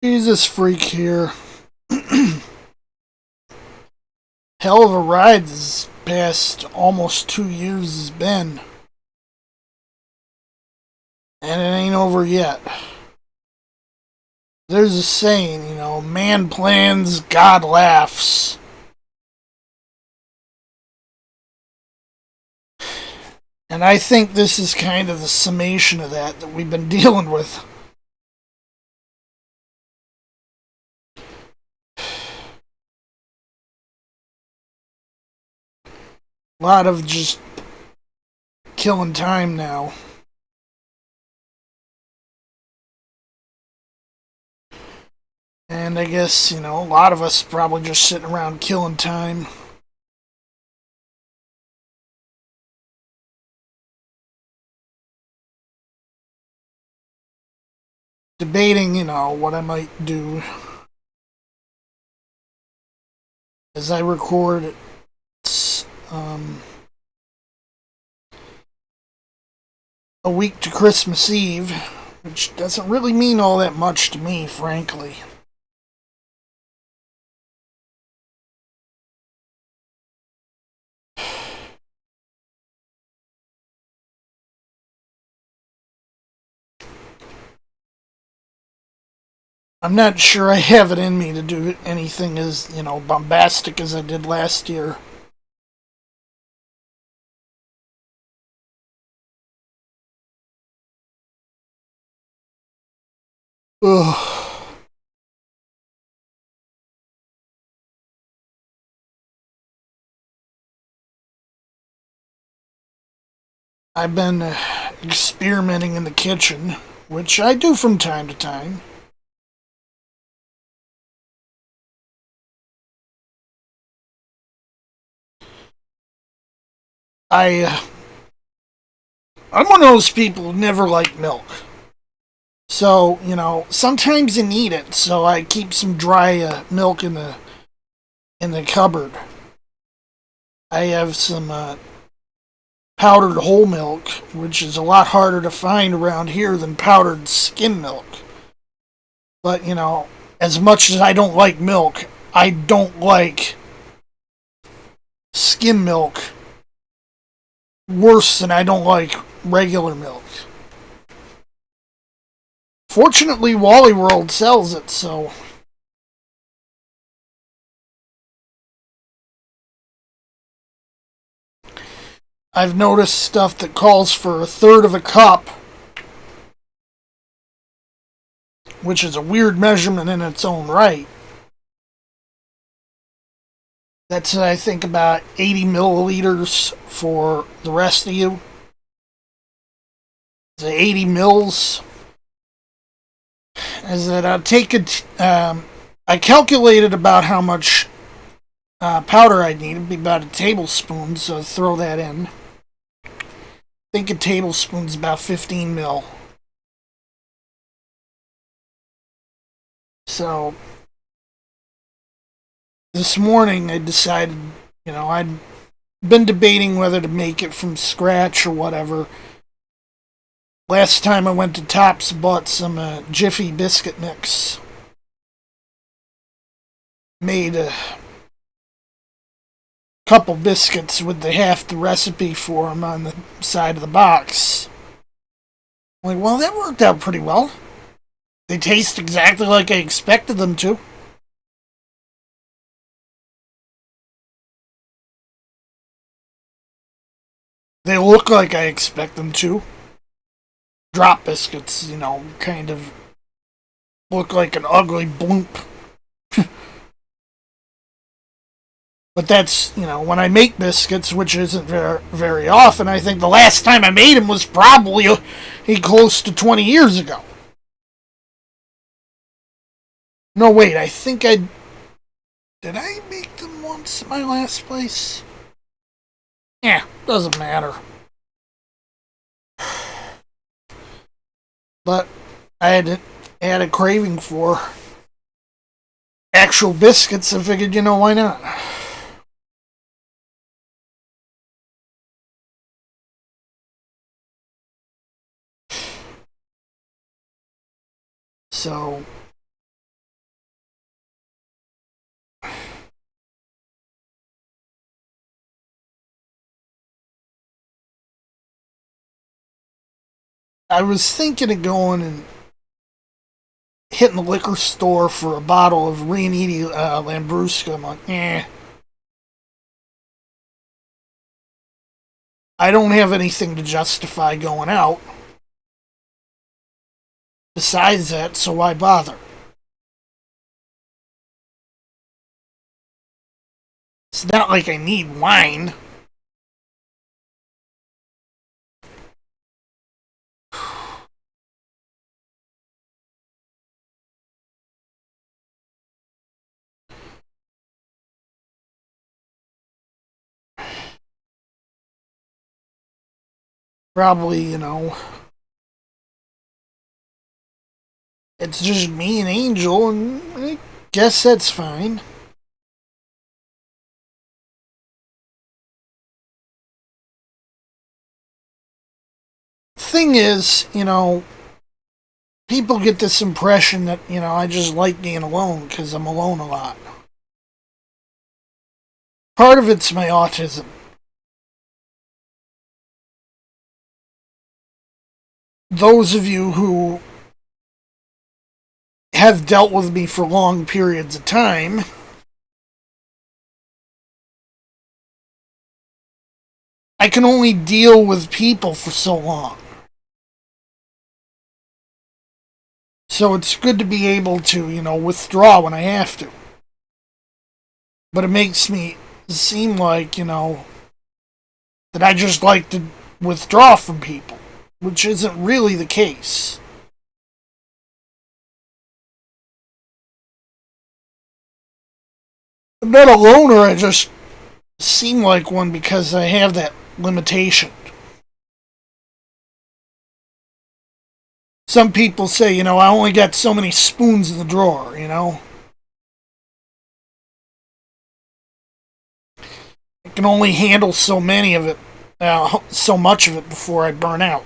Jesus freak here. Hell of a ride this past almost 2 years has been. And it ain't over yet. There's a saying, man plans, God laughs. And I think this is kind of the summation of that we've been dealing with. A lot of just killing time now. And I guess, a lot of us probably just sitting around killing time. Debating, what I might do as I record. It's a week to Christmas Eve, which doesn't really mean all that much to me, frankly. I'm not sure I have it in me to do anything as, bombastic as I did last year. Ugh. I've been experimenting in the kitchen, which I do from time to time. I I'm one of those people who never like milk. So, sometimes you need it, so I keep some dry milk in the cupboard. I have some powdered whole milk, which is a lot harder to find around here than powdered skim milk. But, as much as I don't like milk, I don't like skim milk worse than I don't like regular milk. Fortunately, Wally World sells it, so I've noticed stuff that calls for a third of a cup, which is a weird measurement in its own right. That's, I think, about 80 milliliters for the rest of you. The 80 mils is that I'll take it. I calculated about how much powder I need. It'd be about a tablespoon, so throw that in. I think a tablespoon's about 15 mil. So this morning I decided, I'd been debating whether to make it from scratch or whatever. Last time I went to Tops, bought some Jiffy biscuit mix. Made a couple biscuits with half the recipe for them on the side of the box. I'm like, well, that worked out pretty well. They taste exactly like I expected them to. They look like I expect them to. Drop biscuits, kind of look like an ugly bloop. But that's, when I make biscuits, which isn't very, very often, I think the last time I made them was probably close to 20 years ago. No, wait, I think I. Did I make them once at my last place? Yeah, doesn't matter. But I had a craving for actual biscuits. I figured, why not? So I was thinking of going and hitting the liquor store for a bottle of Rianiti Lambrusco. I'm like, I don't have anything to justify going out besides that, so why bother? It's not like I need wine. Probably, it's just me and Angel, and I guess that's fine. Thing is, people get this impression that, I just like being alone because I'm alone a lot. Part of it's my autism. Those of you who have dealt with me for long periods of time, I can only deal with people for so long. So it's good to be able to, withdraw when I have to. But it makes me seem like, that I just like to withdraw from people, which isn't really the case. I'm not a loner, I just seem like one because I have that limitation. Some people say, I only got so many spoons in the drawer. I can only handle so many of it, so much of it before I burn out.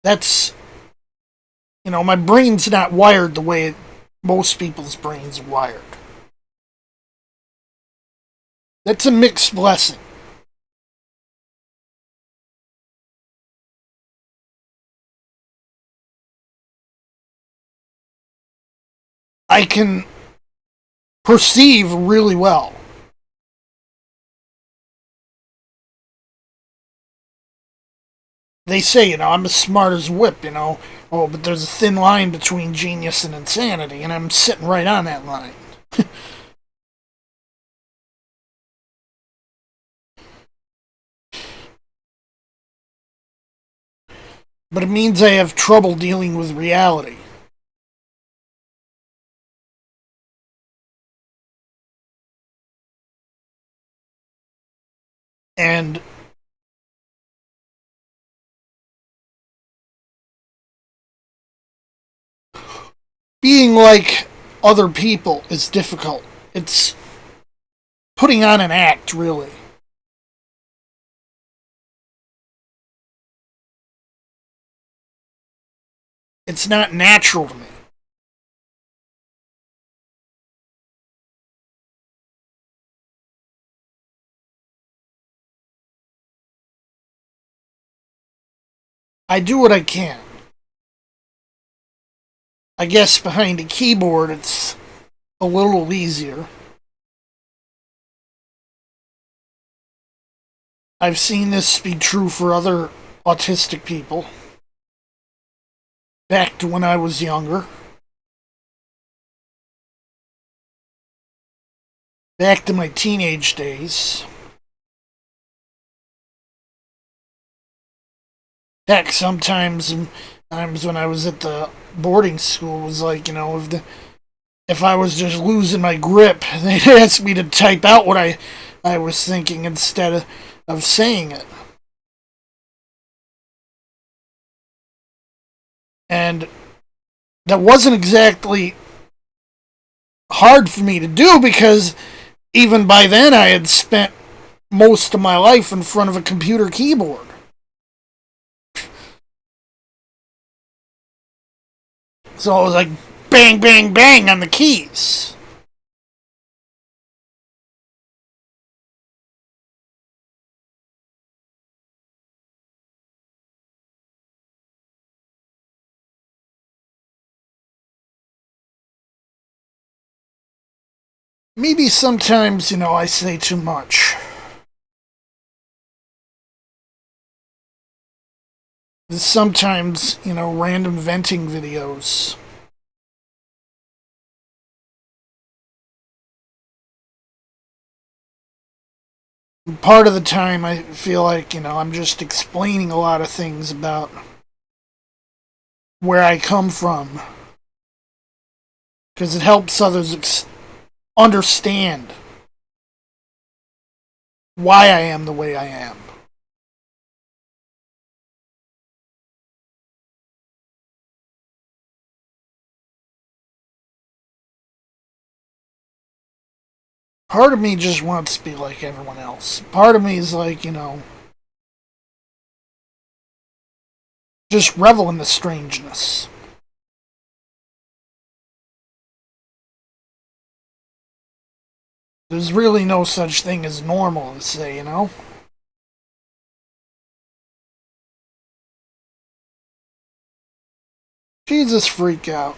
That's, my brain's not wired the way most people's brains are wired. That's a mixed blessing. I can perceive really well. They say, I'm as smart as a whip, Oh, but there's a thin line between genius and insanity, and I'm sitting right on that line. But it means I have trouble dealing with reality. And being like other people is difficult. It's putting on an act, really. It's not natural to me. I do what I can. I guess behind a keyboard it's a little easier. I've seen this be true for other autistic people. Back to when I was younger. Back to my teenage days. Heck, times when I was at the boarding school, it was like, if I was just losing my grip, they'd ask me to type out what I was thinking instead of saying it. And that wasn't exactly hard for me to do because even by then I had spent most of my life in front of a computer keyboard. So I was like bang, bang, bang on the keys. maybe sometimes, I say too much. Sometimes, random venting videos. Part of the time, I feel like, I'm just explaining a lot of things about where I come from. Because it helps others understand why I am the way I am. Part of me just wants to be like everyone else. Part of me is like, just revel in the strangeness. There's really no such thing as normal to say. Jesus freak out.